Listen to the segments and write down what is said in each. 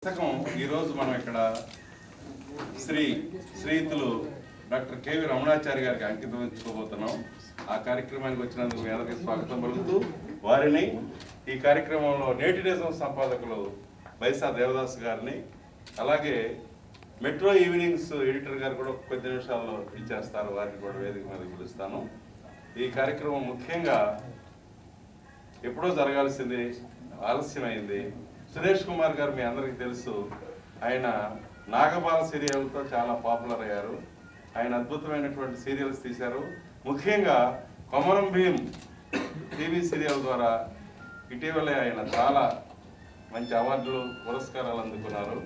పుస్తకం ఈరోజు మనం ఇక్కడ శ్రీయుతులు డాక్టర్ కెవి రమణాచారి గారికి అంకితం ఇచ్చుకోబోతున్నాం. ఆ కార్యక్రమానికి వచ్చినందుకు మీ అందరికీ స్వాగతం పలుకుతూ వారిని ఈ కార్యక్రమంలో నేటి నిజం సంపాదకులు బైసా దేవదాస్ గారిని, అలాగే మెట్రో ఈవినింగ్స్ ఎడిటర్ గారు కూడా కొద్ది నిమిషాల్లో ఇచ్చేస్తారు, వారిని కూడా వేదిక మీద పిలుస్తాను. ఈ కార్యక్రమం ముఖ్యంగా ఎప్పుడో జరగాల్సింది ఆలస్యమైంది. సురేష్ కుమార్ గారు మీ అందరికీ తెలుసు, ఆయన నాగబాల సీరియల్తో చాలా పాపులర్ అయ్యారు. ఆయన అద్భుతమైనటువంటి సీరియల్స్ తీశారు. ముఖ్యంగా కొమరం భీం టీవీ సీరియల్ ద్వారా ఇటీవలే ఆయన చాలా మంచి అవార్డులు పురస్కారాలు అందుకున్నారు.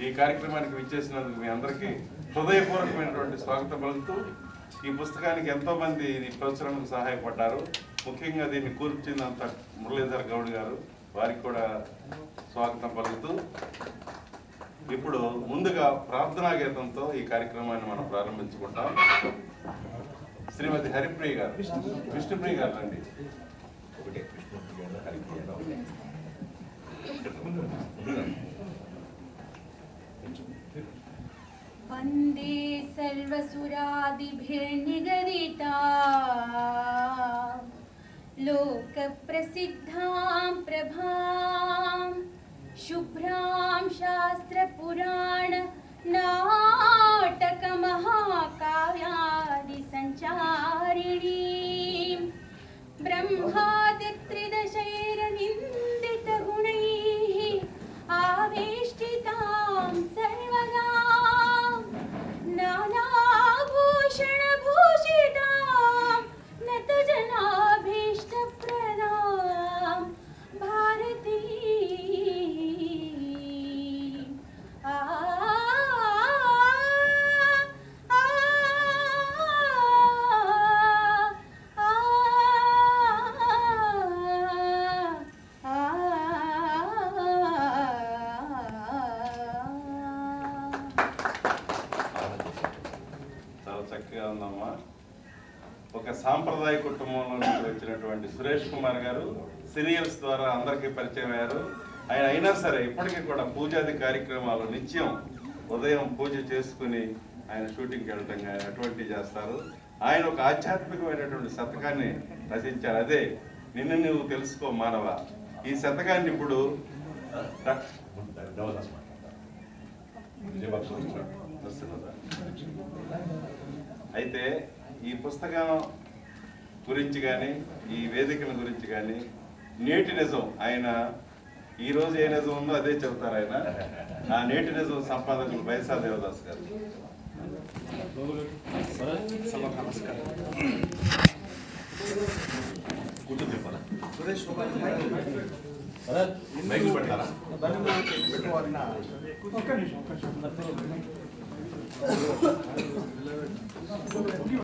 ఈ కార్యక్రమానికి విచ్చేసినందుకు మీ అందరికీ హృదయపూర్వకమైనటువంటి స్వాగతం పలుకుతూ, ఈ పుస్తకానికి ఎంతోమంది ఈ ప్రచురణకు సహాయపడ్డారు. ముఖ్యంగా దీన్ని కూర్చున్నంత మురళీధర్ గౌడ్ గారు, వారికి కూడా స్వాగతం పలుకుతూ, ఇప్పుడు ముందుగా ప్రార్థనా గీతంతో ఈ కార్యక్రమాన్ని మనం ప్రారంభించుకుంటాం. శ్రీమతి హరిప్రియ గారు, విష్ణుప్రియ గారు రండి. वन्दे सर्वसुरादिभिर्निगदिता लोकप्रसिद्धां प्रभां शुभ्रां शास्त्रपुराण नाटकमहाकाव्यादिसञ्चारिणीं ब्रह्मादित्रिदशैरनिन्दितगुणैः आवेष्टितां सर्वदा नानाभूषणभूषितां नतजनाभीष्टप्रदां भारती చక్కగా ఉందమ్మా. ఒక సాంప్రదాయ కుటుంబంలో నుంచి వచ్చినటువంటి సురేష్ కుమార్ గారు సీరియల్స్ ద్వారా అందరికీ పరిచయం అయ్యారు. ఆయన అయినా సరే ఇప్పటికీ కూడా పూజాది కార్యక్రమాలు నిత్యం ఉదయం పూజ చేసుకుని ఆయన షూటింగ్కి వెళ్ళటం కానీ అటువంటివి చేస్తారు. ఆయన ఒక ఆధ్యాత్మికమైనటువంటి శతకాన్ని రచించారు, అదే నిన్ను నువ్వు తెలుసుకో మానవ. ఈ శతకాన్ని ఇప్పుడు అయితే ఈ పుస్తకం గురించి కానీ ఈ వేదికల గురించి కానీ నేటి నిజం, ఆయన ఈరోజు ఏ నిజం ఉందో అదే చెబుతారు ఆయన. ఆ నేటి నిజం సంపాదకులు బైసా దేవదాస్ గారు. సురేష్